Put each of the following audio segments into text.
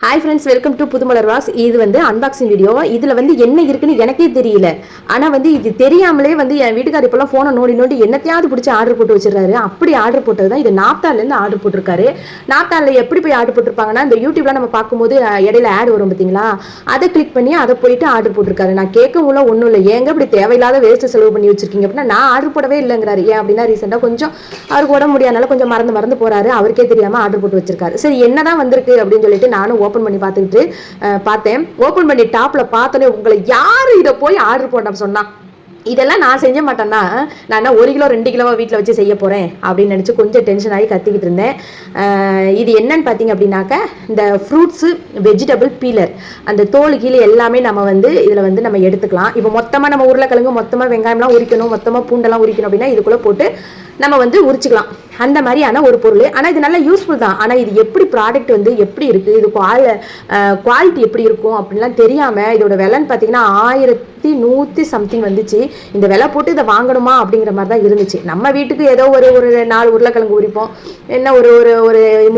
Hi friends, welcome to Pudhumalar வாக்ஸ். இது unboxing video. இதில் என்ன இருக்குன்னு எனக்கே தெரியல. ஆனால் இது தெரியாமலே என் வீட்டுக்கார் இப்போலாம் ஃபோனை நோண்டி நோண்டி என்னத்தையாவது பிடிச்சி ஆர்டர் போட்டு வச்சிடறாரு. அப்படி ஆர்டர் போட்டது தான் இது. நாப்தாலேருந்து ஆர்டர் போட்டிருக்காரு. நாப்தாலில் எப்படி போய் ஆர்டர் போட்டிருப்பாங்கன்னா, இந்த யூடியூப்லாம் நம்ம பார்க்கும்போது இடையில ஆட் வரும் பார்த்தீங்களா, அதை கிளிக் பண்ணி அதை போயிட்டு ஆர்டர் போட்டிருக்காரு. நான் கேட்கவுள்ள ஒன்றும் இல்லை, ஏங்க இப்படி தேவையில்லாத வேஸ்ட்டு செலவு பண்ணி வச்சிருக்கீங்க அப்படின்னா, நான் ஆர்டர் போடவே இல்லைங்கிறாரு. ஏன் அப்படின்னா, ரீசெண்டாக கொஞ்சம் அவருக்கு உடம்பு முடியாதனால கொஞ்சம் மறந்து போறாரு. அவருக்கே தெரியாமல் ஆர்டர் போட்டு வச்சிருக்காரு. சரி, என்னதான் வந்திருக்கு அப்படின்னு சொல்லிட்டு நானும் ஓப்பன் பண்ணி பார்த்துக்கிட்டு பார்த்தேன். ஓபன் பண்ணி டாப்ல பார்த்தோன்னே, உங்களை யாரு இதை போய் ஆர்டர் போட சொன்னா? இதெல்லாம் நான் செஞ்ச மாட்டேன்னா, நான் 1 கிலோ 2 கிலோவா வீட்டில் வச்சு செய்ய போகிறேன் அப்படின்னு நினச்சி கொஞ்சம் டென்ஷன் ஆகி கத்திக்கிட்டு இருந்தேன். இது என்னன்னு பார்த்தீங்க அப்படின்னாக்க, இந்த ஃப்ரூட்ஸு வெஜிடபிள் பீலர், அந்த தோல் கீழே எல்லாமே நம்ம இதில் நம்ம எடுத்துக்கலாம். இப்போ மொத்தமாக நம்ம உருளைக்கிழங்கு, மொத்தமாக வெங்காயம்லாம் உரிக்கணும், மொத்தமாக பூண்டெல்லாம் உரிக்கணும் அப்படின்னா இதுக்குள்ளே போட்டு நம்ம உரிச்சிக்கலாம். அந்த மாதிரியான ஒரு பொருள். ஆனால் இது நல்லா யூஸ்ஃபுல் தான். ஆனால் இது எப்படி ப்ராடக்ட் எப்படி இருக்குது, இது குவாலிட்டி எப்படி இருக்கும் அப்படின்லாம் தெரியாமல் இதோட விலைன்னு பார்த்தீங்கன்னா 1100 சம்திங் வந்துச்சு. இந்த விலை போட்டு இதை வாங்கணுமா அப்படிங்கிற மாதிரி தான் இருந்துச்சு. நம்ம வீட்டுக்கு ஏதோ ஒரு 4 உருளைக்கிழங்கு உரிப்போம், என்ன ஒரு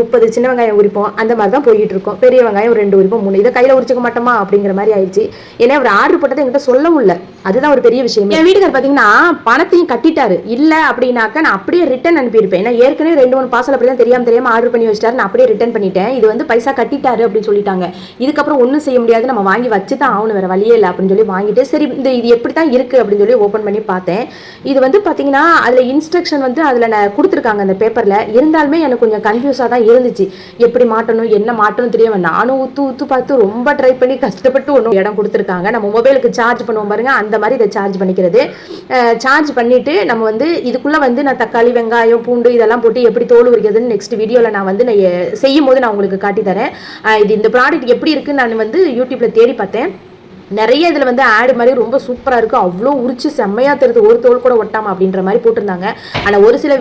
30 சின்ன வெங்காயம் உரிப்போம், அந்த மாதிரி தான் போயிட்டு இருக்கோம். பெரிய வெங்காயம் 2 உரிப்போம், 3. இதை கையில் உரிச்சிக்க மாட்டோமா அப்படிங்கிற மாதிரி ஆயிடுச்சு. ஏன்னா அவர் ஆர்டர் போட்டதை என்கிட்ட சொல்லவும் இல்லை. அதுதான் ஒரு பெரிய விஷயம். என் வீட்டுக்கார் பார்த்தீங்கன்னா பணத்தையும் கட்டிட்டாரு. இல்லை அப்படின்னாக்க நான் அப்படியே ரிட்டர்ன் அனுப்பியிருப்பேன். ஏன்னா ஏற்கனவே 2-3 பார்சல் அப்படி தான் தெரியாம ஆர்டர் பண்ணி வச்சிட்டாரு. நான் அப்படியே ரிட்டர்ன் பண்ணிட்டேன். இது பைசா கட்டிட்டாரு அப்படின்னு சொல்லிட்டாங்க. இதுக்கப்புறம் ஒன்றும் செய்ய முடியாது, நம்ம வாங்கி வச்சு தான் ஆகணும், வேற வழியே இல்லை அப்படின்னு சொல்லி வாங்கிட்டு, சரி இது எப்படி தான் இருக்குது அப்படின்னு சொல்லி ஓப்பன் பண்ணி பார்த்தேன். இது பார்த்தீங்கன்னா அதில் இன்ஸ்ட்ரக்ஷன் அதில் நான் கொடுத்துருக்காங்க அந்த பேப்பரில். இருந்தாலுமே எனக்கு கொஞ்சம் கன்ஃபியூஸாக தான் இருந்துச்சு. எப்படி மாட்டணும், என்ன மாட்டணும் தெரியாமல் நானும் ஊற்று பார்த்து ரொம்ப ட்ரை பண்ணி கஷ்டப்பட்டு ஒன்றும் இடம் கொடுத்துருக்காங்க. நம்ம மொபைலுக்கு சார்ஜ் பண்ணுவோம் பாருங்க, அந்த மாதிரி இதை சார்ஜ் பண்ணிக்கிறது. சார்ஜ் பண்ணிட்டு நம்ம இதுக்குள்ளே நான் தக்காளி, வெங்காயம், பூண்டு இதெல்லாம் போட்டு எப்படி தோல் உரிக்கிறதுன்னு நெக்ஸ்ட் வீடியோவில் நான் செய்யும் போது நான் உங்களுக்கு காட்டி தரேன். இந்த ப்ராடக்ட் எப்படி இருக்குன்னு நான் யூடியூப்ல தேடி பார்த்தேன். நிறைய இதில் ஆடு மாதிரி ரொம்ப சூப்பராக இருக்குது, அவ்வளோ உரிச்சு செம்மையாக தருது, ஒரு தோல் கூட ஒட்டாமல் அப்படின்ற மாதிரி போட்டிருந்தாங்க. ஆனால் ஒரு சில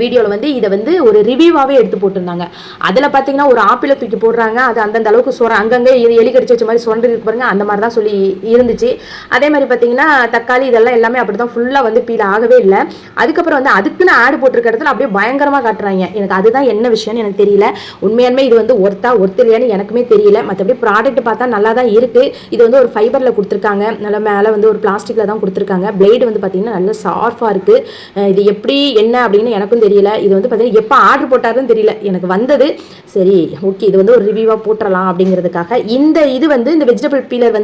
வீடியோவில் இதை ஒரு ரிவ்யூவாகவே எடுத்து போட்டிருந்தாங்க. அதில் பார்த்தீங்கன்னா ஒரு ஆப்பிளை தூக்கி போடுறாங்க, அது அந்தந்த அளவுக்கு அங்கங்கே எலி கடிச்சு வச்ச மாதிரி சுரண்டு இருக்கு பாருங்க, அந்த மாதிரி தான் சொல்லி இருந்துச்சு. அதே மாதிரி பார்த்தீங்கன்னா தக்காளி இதெல்லாம் எல்லாமே அப்படி தான் ஃபுல்லாக பீல் ஆகவே இல்லை. அதுக்கப்புறம் அதுக்குன்னு ஆடு போட்டிருக்க இடத்துல அப்படியே பயங்கரமாக காட்டுறாங்க. எனக்கு அதுதான் என்ன விஷயம்னு எனக்கு தெரியல. உண்மையாலுமே இது ஒருத்தலையான்னு எனக்குமே தெரியல. மற்றபடி ப்ராடக்ட் பார்த்தா நல்லா தான் இருக்குது. இது ஒரு ஃபைபர்ல கொடுத்துருக்காங்க, நல்ல மேலே ஒரு பிளாஸ்டிக்ல தான் கொடுத்துருக்காங்க. பிளேடு பார்த்தீங்கன்னா நல்ல ஷார்ப்பாக இருக்குது. இது எப்படி என்ன அப்படின்னு எனக்கும் தெரியல. இது பார்த்தீங்கன்னா எப்போ ஆர்டர் போட்டாருன்னு தெரியல, எனக்கு வந்தது. சரி, ஓகே, இது ஒரு ரிவ்யூவாக போட்டுடலாம் அப்படிங்கிறதுக்காக. இது இந்த வெஜிடபிள் பீலர்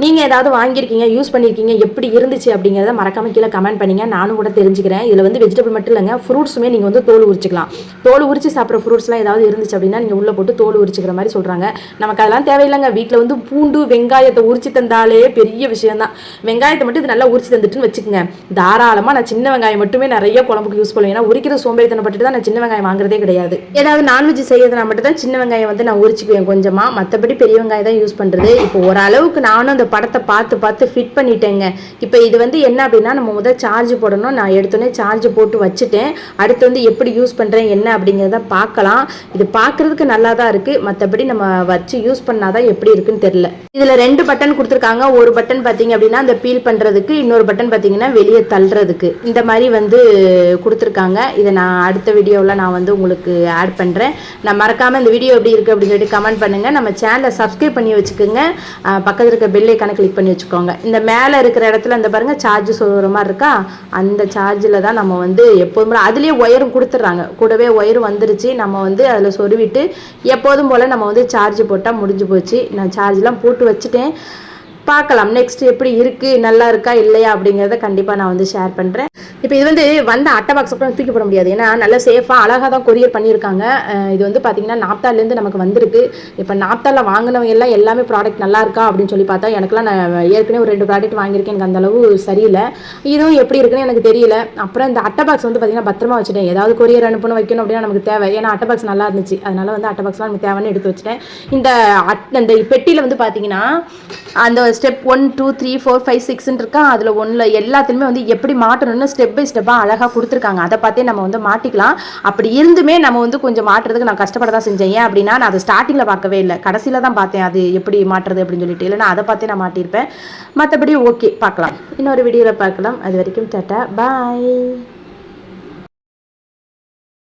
நீங்கள் ஏதாவது வாங்கியிருக்கீங்க, யூஸ் பண்ணியிருக்கீங்க, எப்படி இருந்துச்சு அப்படிங்கிறத மறக்காம கீழே கமெண்ட் பண்ணிங்க, நானும் கூட தெரிஞ்சுக்கிறேன். இதில் வெஜிடபிள் மட்டும் இல்லைங்க, ஃப்ரூட்ஸுமே நீங்கள் தோல் உரிச்சிக்கலாம். தோல் உரிச்சு சாப்பிட்ற ஃப்ரூட்ஸ்லாம் ஏதாவது இருந்துச்சு அப்படின்னா நீங்கள் உள்ளே போட்டு தோல் உரிச்சிக்கிற மாதிரி சொல்கிறாங்க. நமக்கு அதெல்லாம் தேவையில்லைங்க. வீட்டில் பூண்டு வெங்காயத்தை உரிச்சு தந்தாலே பெரிய விஷயம் தான். வெங்காயத்தை மட்டும் இது நல்லா உரிச்சு தந்துட்டுன்னு வச்சுக்கோங்க, தாராளமாக நான் சின்ன வெங்காயம் மட்டுமே நிறைய குழம்புக்கு யூஸ் பண்ணுவேன். ஏன்னா உரிக்கிற சோம்பேறித்தனப்பட்டு தான் நான் சின்ன வெங்காயம் வாங்குறதே கிடையாது. ஏதாவது நான்வெஜ் செய்யறதுனா மட்டும் தான் சின்ன வெங்காயம் நான் உரிச்சுக்குவேன் கொஞ்சமாக, மற்றபடி பெரிய வெங்காயம் தான் யூஸ் பண்ணுறது. இப்போ ஓரளவுக்கு நானும் அந்த படத்தை பார்த்து ஃபிட் பண்ணிட்டேங்க. இப்போ இது என்ன அப்படின்னா, நம்ம முதல் சார்ஜ் போடணும். நான் எடுத்தோடனே சார்ஜ் போட்டு வச்சுட்டேன். அடுத்து எப்படி யூஸ் பண்ணுறேன் என்ன அப்படிங்கிறத பார்க்கலாம். இது பார்க்குறதுக்கு நல்லா தான் இருக்குது, மற்றபடி நம்ம வச்சு யூஸ் பண்ணாதான் எப்படி இருக்குன்னு தெரியல. இதில் 2 பட்டன் கொடுத்துருக்காங்க. ஒரு பட்டன் பார்த்தீங்க அப்படின்னா அந்த பீல் பண்ணுறதுக்கு, இன்னொரு பட்டன் பார்த்தீங்கன்னா வெளியே தள்ளுறதுக்கு. இந்த மாதிரி கொடுத்துருக்காங்க. இதை நான் அடுத்த வீடியோவில் நான் உங்களுக்கு ஆட் பண்ணுறேன். நான் மறக்காமல் இந்த வீடியோ எப்படி இருக்குது அப்படின்னு சொல்லிட்டு கமெண்ட் பண்ணுங்கள். நம்ம சேனலை சப்ஸ்கிரைப் பண்ணி வச்சுக்கோங்க. பக்கத்தில் இருக்க பெல் ஐக்கானை கிளிக் பண்ணி வச்சுக்கோங்க. இந்த மேலே இருக்கிற இடத்துல அந்த பாருங்கள் சார்ஜ் சொல்கிற மாதிரி இருக்கா, அந்த சார்ஜில் தான் நம்ம எப்போதும் அதுலேயே ஒயரும் கொடுத்துட்றாங்க. கூடவே ஒயரும் வந்துருச்சு. நம்ம அதில் சொருவிட்டு எப்போதும் போல் நம்ம சார்ஜ் போட்டால் முடிஞ்சு போச்சு. நான் சார்ஜ்லாம் போட்டு வச்சுட்டேன். பார்க்கலாம் நெக்ஸ்ட் எப்படி இருக்குது, நல்லா இருக்கா இல்லையா அப்படிங்கிறத கண்டிப்பாக நான் ஷேர் பண்ணுறேன். இப்போ இது வந்த அட்டை பாக்ஸ் அப்புறம் தூக்கி போட முடியாது, ஏன்னா நல்லா சேஃபாக அழகாக தான் கொரியர் பண்ணியிருக்காங்க. இது பார்த்தீங்கன்னா நாப்தாலேருந்து நமக்கு வந்திருக்கு. இப்போ நாப்தாலில் வாங்கினவங்க எல்லாம் எல்லாமே ப்ராடக்ட் நல்லா இருக்கா அப்படின்னு சொல்லி பார்த்தா, எனக்குலாம் நான் ஏற்கனவே ஒரு 2 ப்ராடக்ட் வாங்கியிருக்கேன், எனக்கு அந்தளவு சரியில்லை. இதுவும் எப்படி இருக்குன்னு எனக்கு தெரியல. அப்புறம் இந்த அட்டை பாக்ஸ் பார்த்தீங்கன்னா பத்திரமா வச்சுட்டேன். ஏதாவது கொரியர் அனுப்பணும் வைக்கணும் அப்படின்னா நமக்கு தேவை, ஏன்னா அட்டை பாக்ஸ் நல்லா இருந்துச்சு, அதனால அட்டை பாக்ஸ்லாம் நமக்கு தேவைன்னு எடுத்து வச்சுட்டேன். இந்த பெட்டியில் பார்த்தீங்கன்னா அந்த ஸ்டெப் 1 2 3 4 5 6 இருக்கா, அதில் 1ல் எல்லாத்துலேயுமே எப்படி மாட்டணும்னு ஸ்டெப் பை ஸ்டெப்பாக அழகாக கொடுத்துருக்காங்க. அதை பார்த்தே நம்ம மாட்டிக்கலாம். அப்படி இருந்துமே நம்ம கொஞ்சம் மாட்டுறதுக்கு நான் கஷ்டப்பட தான் செஞ்சேன். ஏன் அப்படின்னா, நான் அதை ஸ்டார்டிங்கில் பார்க்கவே இல்லை, கடைசியில் தான் பார்த்தேன் அது எப்படி மாட்டுறது அப்படின்னு சொல்லிட்டு. இல்லைன்னா அதை பார்த்தே நான் மாட்டியிருப்பேன். மற்றபடி ஓகே, பார்க்கலாம், இன்னொரு வீடியோவில் பார்க்கலாம். அது வரைக்கும் டாட்டா, பாய்.